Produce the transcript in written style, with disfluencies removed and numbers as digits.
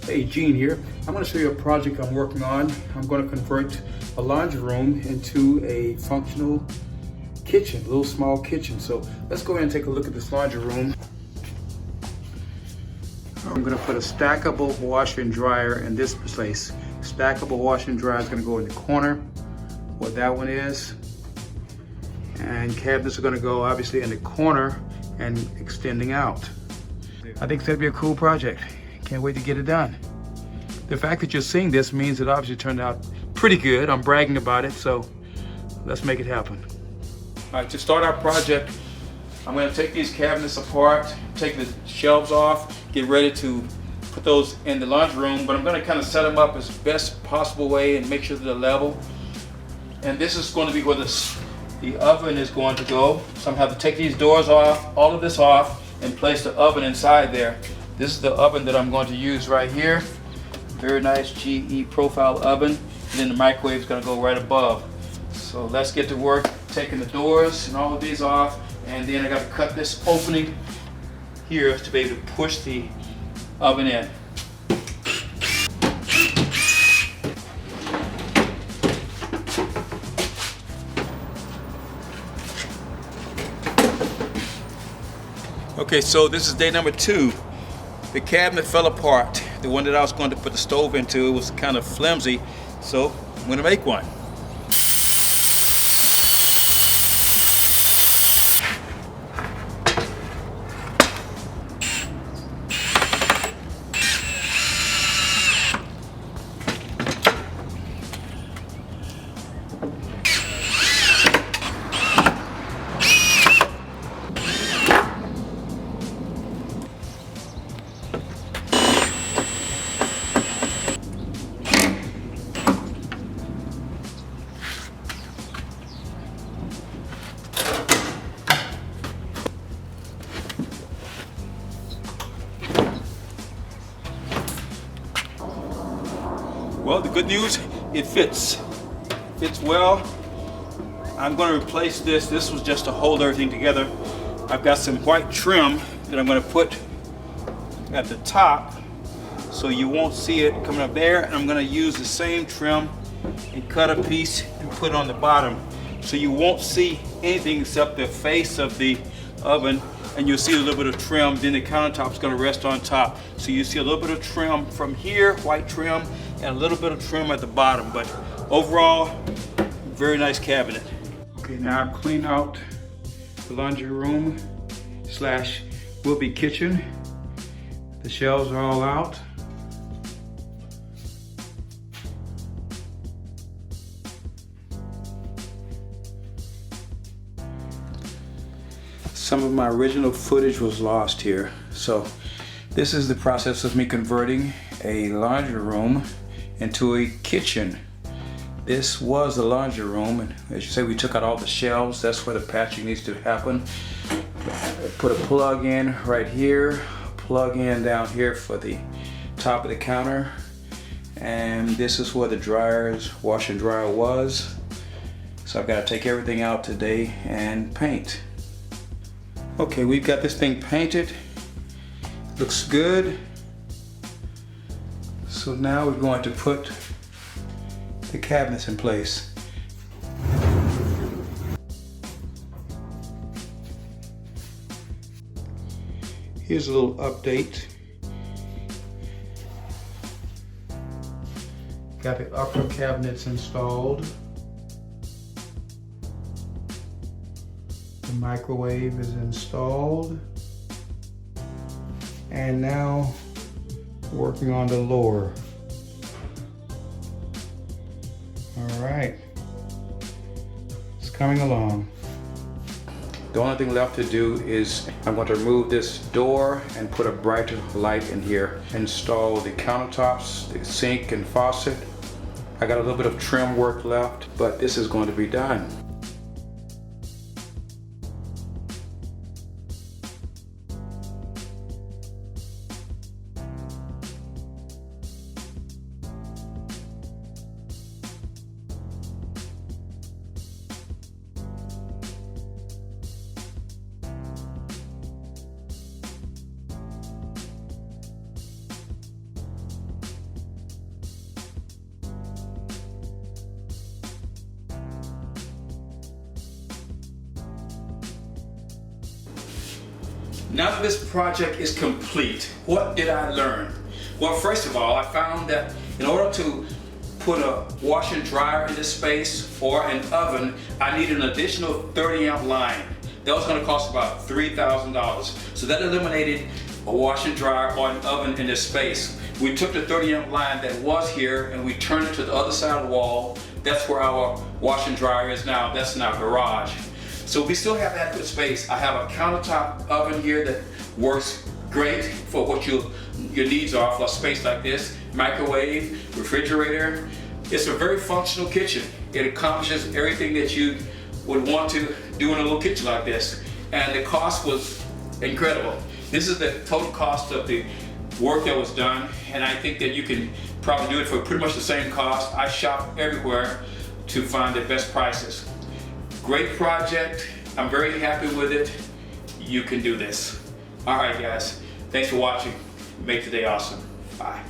Hey, Gene here. I'm going to show you a project I'm working on. I'm going to convert a laundry room into a functional kitchen, a little small kitchen. So let's go ahead and take a look at this laundry room. I'm going to put a stackable washer and dryer in this place. Stackable washer and dryer is going to go in the corner where that one is. And cabinets are going to go obviously in the corner and extending out. I think it's going to be a cool project. Can't wait to get it done. The fact that you're seeing this means it obviously turned out pretty good. I'm bragging about it, so let's make it happen. All right, to start our project, I'm going to take these cabinets apart, take the shelves off, get ready to put those in the laundry room, but I'm going to kind of set them up as best possible way and make sure they're level. And this is going to be where the oven is going to go. So I'm going to have to take these doors off, all of this off, and place the oven inside there. This is the oven that I'm going to use right here. Very nice GE profile oven. And then the microwave is going to go right above. So let's get to work taking the doors and all of these off. And then I got to cut this opening here to be able to push the oven in. Okay, so this is day number 2. The cabinet fell apart. The one that I was going to put the stove into was kind of flimsy, so I'm going to make one. Well, the good news, it fits. Fits well. I'm going to replace this. This was just to hold everything together. I've got some white trim that I'm going to put at the top so you won't see it coming up there. And I'm going to use the same trim and cut a piece and put it on the bottom so you won't see anything except the face of the oven, and you'll see a little bit of trim. Then the countertop is going to rest on top. So you see a little bit of trim from here, white trim, and a little bit of trim at the bottom. But overall, very nice cabinet. Okay, now I've cleaned out the laundry room slash will-be kitchen. The shelves are all out. Some of my original footage was lost here. So this is the process of me converting a laundry room into a kitchen. This was the laundry room, and as you say, we took out all the shelves. That's where the patching needs to happen. Put a plug in right here, plug in down here for the top of the counter, and this is where the dryer's washer and dryer was. So I've got to take everything out today and paint. Okay, we've got this thing painted. Looks good. So now we're going to put the cabinets in place. Here's a little update. Got the upper cabinets installed. The microwave is installed. And now working on the lower. All right, it's coming along. The only thing left to do is I'm going to remove this door and put a brighter light in here. Install the countertops, the sink and faucet. I got a little bit of trim work left, but this is going to be done. Now that this project is complete, what did I learn? Well, first of all, I found that in order to put a washer and dryer in this space or an oven, I need an additional 30 amp line. That was going to cost about $3,000. So that eliminated a washer and dryer or an oven in this space. We took the 30 amp line that was here and we turned it to the other side of the wall. That's where our washer and dryer is now. That's in our garage. So we still have adequate space. I have a countertop oven here that works great for what your needs are for a space like this. Microwave, refrigerator. It's a very functional kitchen. It accomplishes everything that you would want to do in a little kitchen like this. And the cost was incredible. This is the total cost of the work that was done, and I think that you can probably do it for pretty much the same cost. I shop everywhere to find the best prices. Great project. I'm very happy with it. You can do this. All right, guys. Thanks for watching. Make today awesome. Bye.